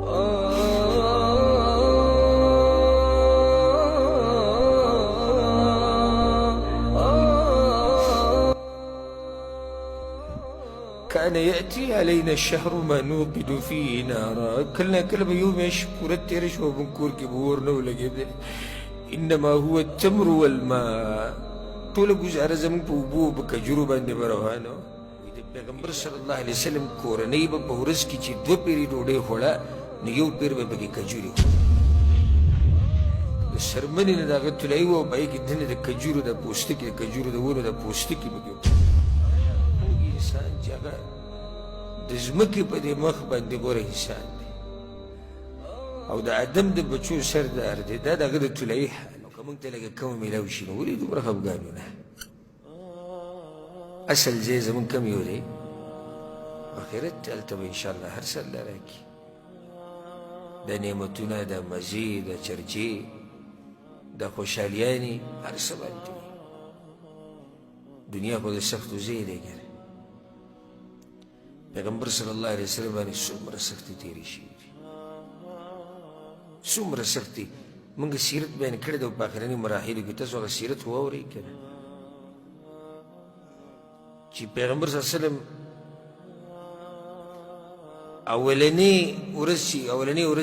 كان يأتي علينا الشهر ما نوقد فيه نارا كلنا كل يوم يشكر الترش وبنكور كبورنا ولا كده إنما هو التمر والماء طول جزء زمن بوبو بكجرو باندې بروانو د پیغمبر صلی الله علیه وسلم کورنۍ به په ورځ کې چې 2 پیری ډوډۍ خوړه نو یو پیر به پکې کجوري د شرمنې نه دغه تلای و به کې دنه د کجورو د پوستکي د کجورو د ورو د پوستکي به انسان چې هغه د ځمکې په دې مخ باندې ګوره انسان دی او د ادم د بچو سردار دی دا دغه د تلای نو که موږ ته لږه کمه میلاو شي نو ولې دومره خفګان یو نه اصل ځای زموږ کم یو دی آخرت هلته به انشاءالله هر څه الله راکړي د نعمتونه د مزې د چرچې د خوشحالیانې هر څه باندې دنیا خو د سختو ځای دی ګره پیغمبر صلی الله علیه وسلم باندې څومره سختي تېرې شوي دي څومره سختي موږ سیرت بیان کړی ده په آخرني مراحلو کې تاسو هغه سیرت خو واورئ که نه چې پیغمبر صلی الله علیه وسلم اولنی ورځ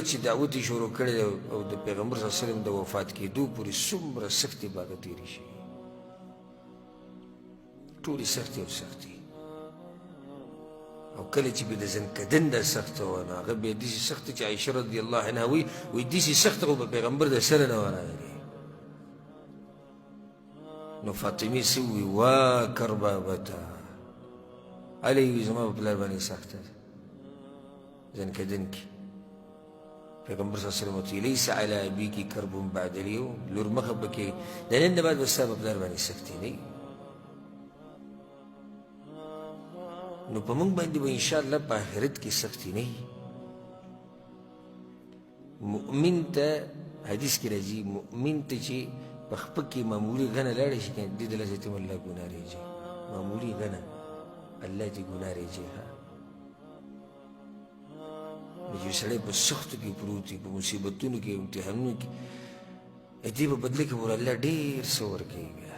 چې دعوت یې شروع کړی دی او د پیغمبر صلی الله علیه وسلم د وفات کېدو پورې څومره سختې به هغه تېرې شوي ټولې سختې او سختې او کله چې به د زنکدن دا سخته وه نو هغه بیا داسې سخته چې عایشه رضی الله عنها وایي داسې سخته خو به پیغمبر د سره نه وه راغلې نو فاطمې څه ووایي وا کربابته هلې وي زما په پلار باندې سخته ده زنکدن کې پیغمبر صلی الله علیه وسلم ورته لیس علی ابیکی کرب بعد اليوم لور مخه پکې د نن نه بعد به ستا په پلار باندې سختي نه نو په موږ باندې به انشاءالله په آخرت کې سختي نه مؤمن ته حدیث کې راځي مؤمن ته چې په خپه کې معمولي غنه لاړه شي کنه دې دله چې تم الله ګناه ریږي معمولي غنه الله دې ګناه ریږي نو چې سړی په سختو کې پروت وي په مصیبتونو کې امتحانونو کې دې په بدله کې ور الله ډېر څه ورکوي بیا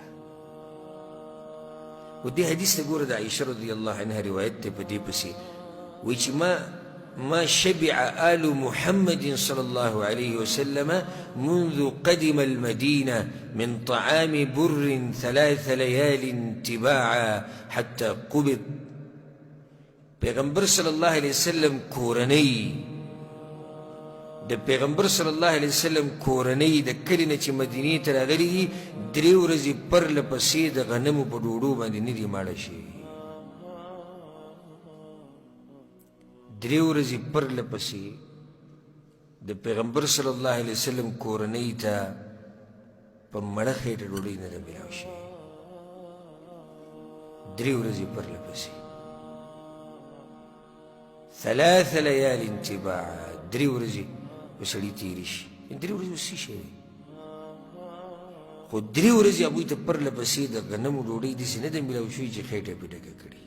ودي حديث تقول ده عائشة رضي الله عنها روايته بدي بسي ويش ما شبع آل محمد صلى الله عليه وسلم منذ قدم المدينة من طعام بر 3 ليال تباعا حتى قبض پیغمبر صلى الله عليه وسلم کورنۍ د پیغمبر صلی الله علیه وسلم کورنۍ د کلي نه چې مدینې ته راغلي دي 3 ورځې پرله پسې د غنمو په ډوډو باندې نه دي ماړه شوي 3 ورځې پرله پسې د پیغمبر صلی الله علیه وسلم کورنۍ ته په مړه خېټه ډوډۍ نه ده میلاو شوې 3 ورځې پرله پسې 3 ليال تباعا 3 ورځې په سړي تېرې شي 3 ورځې اوس څه شی دی خو 3 ورځې هغوی ته پرله پسې د غنمو ډوډۍ داسې نه ده میلاو شوې چې خېټه پې ډکه کړي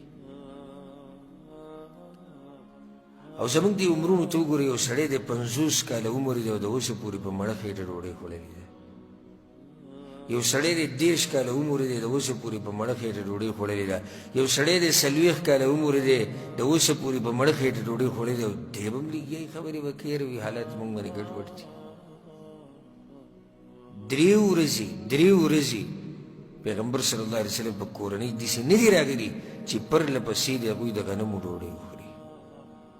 او زموږ دې عمرونو ته وګورئ یو سړی دی 50 کاله عمر دی او د اوسه پورې په مړه خېټه ډوډۍ خوړلې ده یو سړی دی 30 کاله عمر دی د اوسه پورې په مړه خېټه ډوډۍ خوړلې ده یو سړی دی 40 کاله عمر دی د اوسه پورې په مړه خېټه ډوډۍ خوړلې ده دی به هم لږ خبرې به کوي وي حالات موږ باندې ګډوډ دي 3 ورځې پیغمبر صلی الله علیه وسلم په کورنۍ داسې نه دي راغلي چې پرله پسې د هغوی د غنمو ډوډۍ وخوري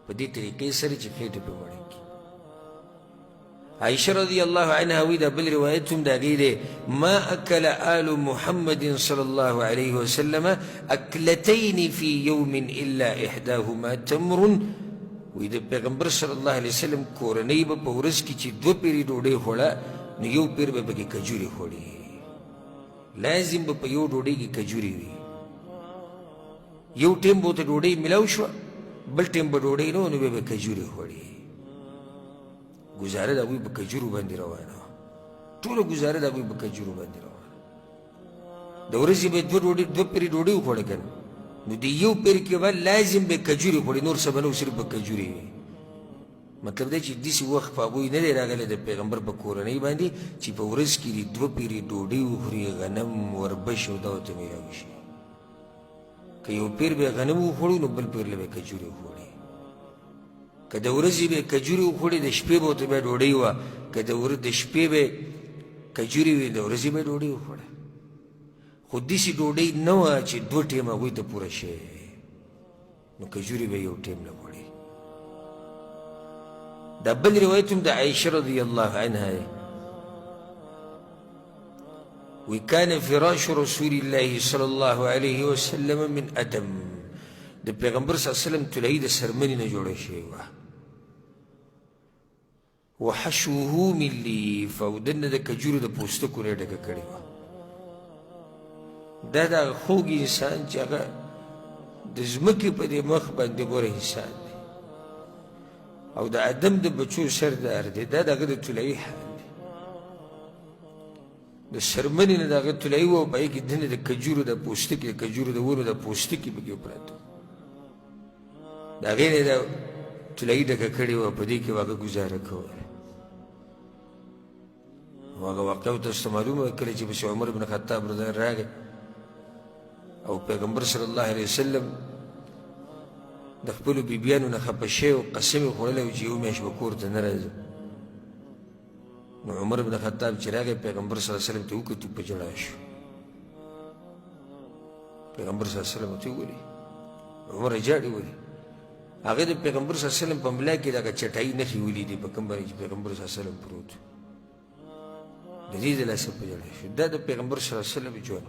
په دې طریقې سره چې خېټه پې مړه کړي عائشة رضي الله عنها وإذا بل روايتهم داقيدة ما أكل آل محمد صلى الله عليه وسلم أكلتين في يوم إلا إحداهما تمر وإذا پیغمبر صلى الله عليه وسلم کورنۍ به په ورځ کې چې 2 پیری ډوډۍ خوړه نو یو پیر به پکې کجوري خوړي لازم به په یو ډوډۍ کې کجوري وي یو ټیم به ورته ډوډۍ میلاو شوه بل ټیم به ډوډۍ نه نو به کجوري خوړي گزاره د هغوی په کجورو باندې روانه وه ټوله گزاره د هغوی په کجورو باندې روانه د ورځې به 2 پیرې ډوډۍ وخوړه که نه نو د یو پیر کې به لازم به کجوري خوړي نور څه به نه و صرف به کجوري وي مطلب دی چې داسې وخت په هغوی نه دی راغلی د پیغمبر په کورنۍ باندې چې په ورځ کې دې 2 پیرې ډوډۍ وخوري غنم وربش او دا ورته میلاوي شي که یو پیر به غنم وخوړو نو بل پیر له به کجورې وخوړي که د ورځې به کجورې وخوړي د شپې به ورته بیا ډوډۍ وه که د شپې به کجورې وي د ورځې به ډوډۍ وخوړه خو داسې ډوډۍ نه وه چې 2 ټیم هغوی ته پوره شي نو کجورې به یو ټیم نه وخوړي دا بل روایت هم د عایشه رضی الله عنها دی وی کان فراش رسول الله صلی الله علیه وسلم من ادم د پیغمبر صلی الله علیه وسلم تلهی د سرمنې نه جوړه شوې وه وحشوه من لیف او دنه د کجورو د پوستکو نه یې ډکه کړې وه دا د خوږ انسان چې هغه د ځمکې په دې مخ باندې غوره انسان دی او د ادم د بچو سردار دی دا د هغه د تلهی حال دی د سرمنې نه د هغه تلهی وه او په هغې کې دنه د کجورو د پوستکي د کجورو د ونو د پوستکي پکې پراته د هغې نه یې د تلهی ډکه کړې وه په دې کې به هغه ګزاره کوله او هغه واقعه تاسو ته معلومه ده کله چې پسې عمر بن خطاب رضی الله راغی او پیغمبر صلی الله علیه وسلم د خپلو بیبیانو نه خفه شوی او قسم یې خوړلی و چې یو میاشت به کور ته نه راځم نو عمر بن خطاب چې راغی پیغمبر صلی الله علیه وسلم ته وکتو په ژړا شو پیغمبر صلی الله علیه وسلم ورته وویلې عمر ژاړي ولې هغې د پیغمبر صلی الله علیه وسلم په ملا کې دغه چټایي نښې ولیدې په کوم باندې چې پیغمبر صلی الله علیه وسلم پروت د دې د لاسه په ژړا شو دا د پیغمبر صلی الله علیه وسلم ژوند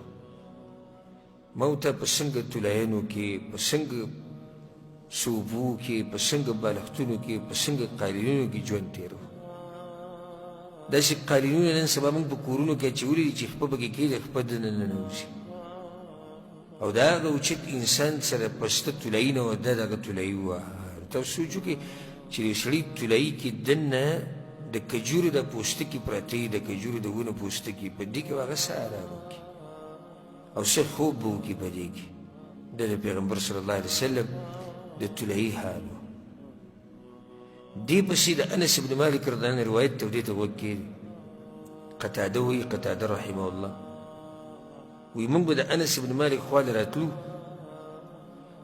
ما ورته په څنګه تلهیانو کې په څنګه صوبو کې په څنګه بالښتونو کې په څنګه قالینونو کې ژوند تېر و داسې قالینونه نن سبا موږ په کورونو کې اچولي دي چې خپه پکې کېږي خپه دننه ننوځي او د هغه اوچت انسان سره پسته تلهیي نه وه دا د هغه تلهیي وه تاسو سوچ وکړئ چې د سړي تلهیي کې دننه د کجورو د پوستکي پراته وي د کجورو د ونو پوستکي په دې کې به هغه څه ارام وکړي او څه خوب به وکړي په دې کې دا د پیغمبر صلی الله علیه وسلم د تلهیي حال و دې پسې د انس بن مالک رضی الله عنه روایت ته دې ته غوږ کېږدي قتاده وایي قتاده رحمه الله وی موږ به د انس بن مالک خواله راتلو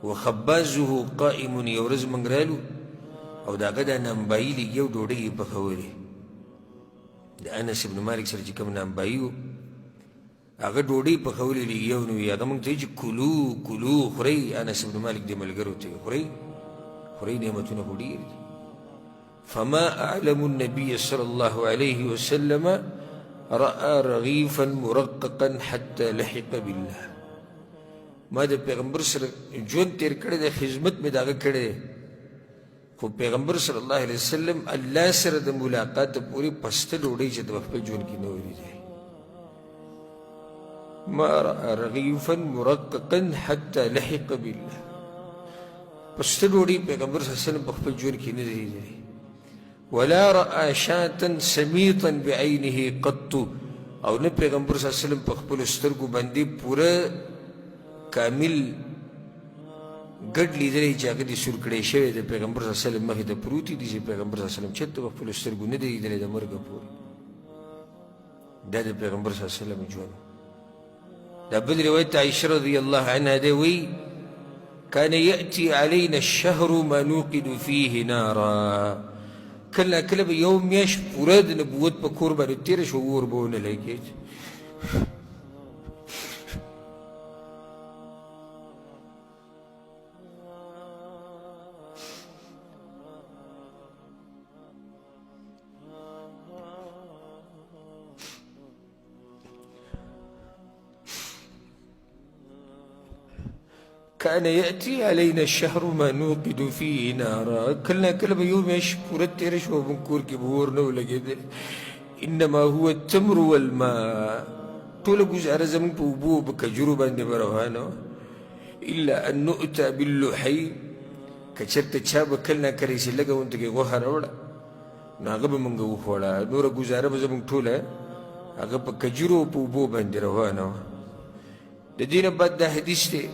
وخبازه قائم یو ورځ موږ رالو او د هغه دا نانبایي لږ یو ډوډۍ یې پخولې د انس بن مالک سره چې کوم نانبایي و هغه ډوډۍ پخولې لږ یو نو هغه موږ ته وایي چې کلو کلو خورئ انس بن مالک دې ملګرو ته خورئ خورئ نعمتونه خو ډېر دي فما أعلم النبي صلى الله عليه وسلم رأى رغيفا مرققا حتى لحق بالله ما د پیغمبر سره ژوند تېر کړی دی خدمت مې د هغه کړی دی خو پیغمبر صلی الله علیه وسلم الله سره د ملاقات پورې پسته ډوډۍ چې د خپل ژوند کې نه ولیدی ما رأى رغيفا مرققا حتى لحق بالله پسته ډوډۍ پیغمبر صلی الله علیه وسلم په خپل ژوند کې نه لیدلی ولا رأى شاة سميطا بعينه قط او نه پیغمبر صلی الله علیه وسلم په خپلو سترګو باندې پوره کامل ګډ لیدلی چې هغه دې سور کړی شوی د پیغمبر صلی الله علیه وسلم مخې ته پروتې دي چې پیغمبر صلی الله علیه وسلم چېرته په خپلو سترګو نه دی لیدلی د مرګه پورې دا د پیغمبر صلی الله علیه وسلم ژوند دا بل روایت عایشه رضی الله عنها دی وی كان يأتي علينا الشهر ما نوقد فيه نارا کله کله به یو میاشت پوره د نبوت په کور باندې تېره شوه اور به ونه لګېد كان يأتي علينا الشهر ما نوقد فيه نارا كلنا كلمة يوم يشكر الترش وبنكور كبور نولقد إنما هو التمر والماء طول جزء زمن بوبو بكجرو باندې بروهانو إلا أن نؤتى باللحي كشرت تشاب كلنا كريس لقى وانت كي غوهر ولا ناغب من غوخ ولا نور جزء زمن طوله أغب كجرو بوبو باندې روهانو د دین بعد د حدیث دی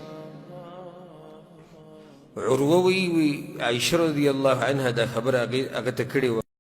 عروه وی عائشه رضی الله عنها دا خبر هغه ته کړې وه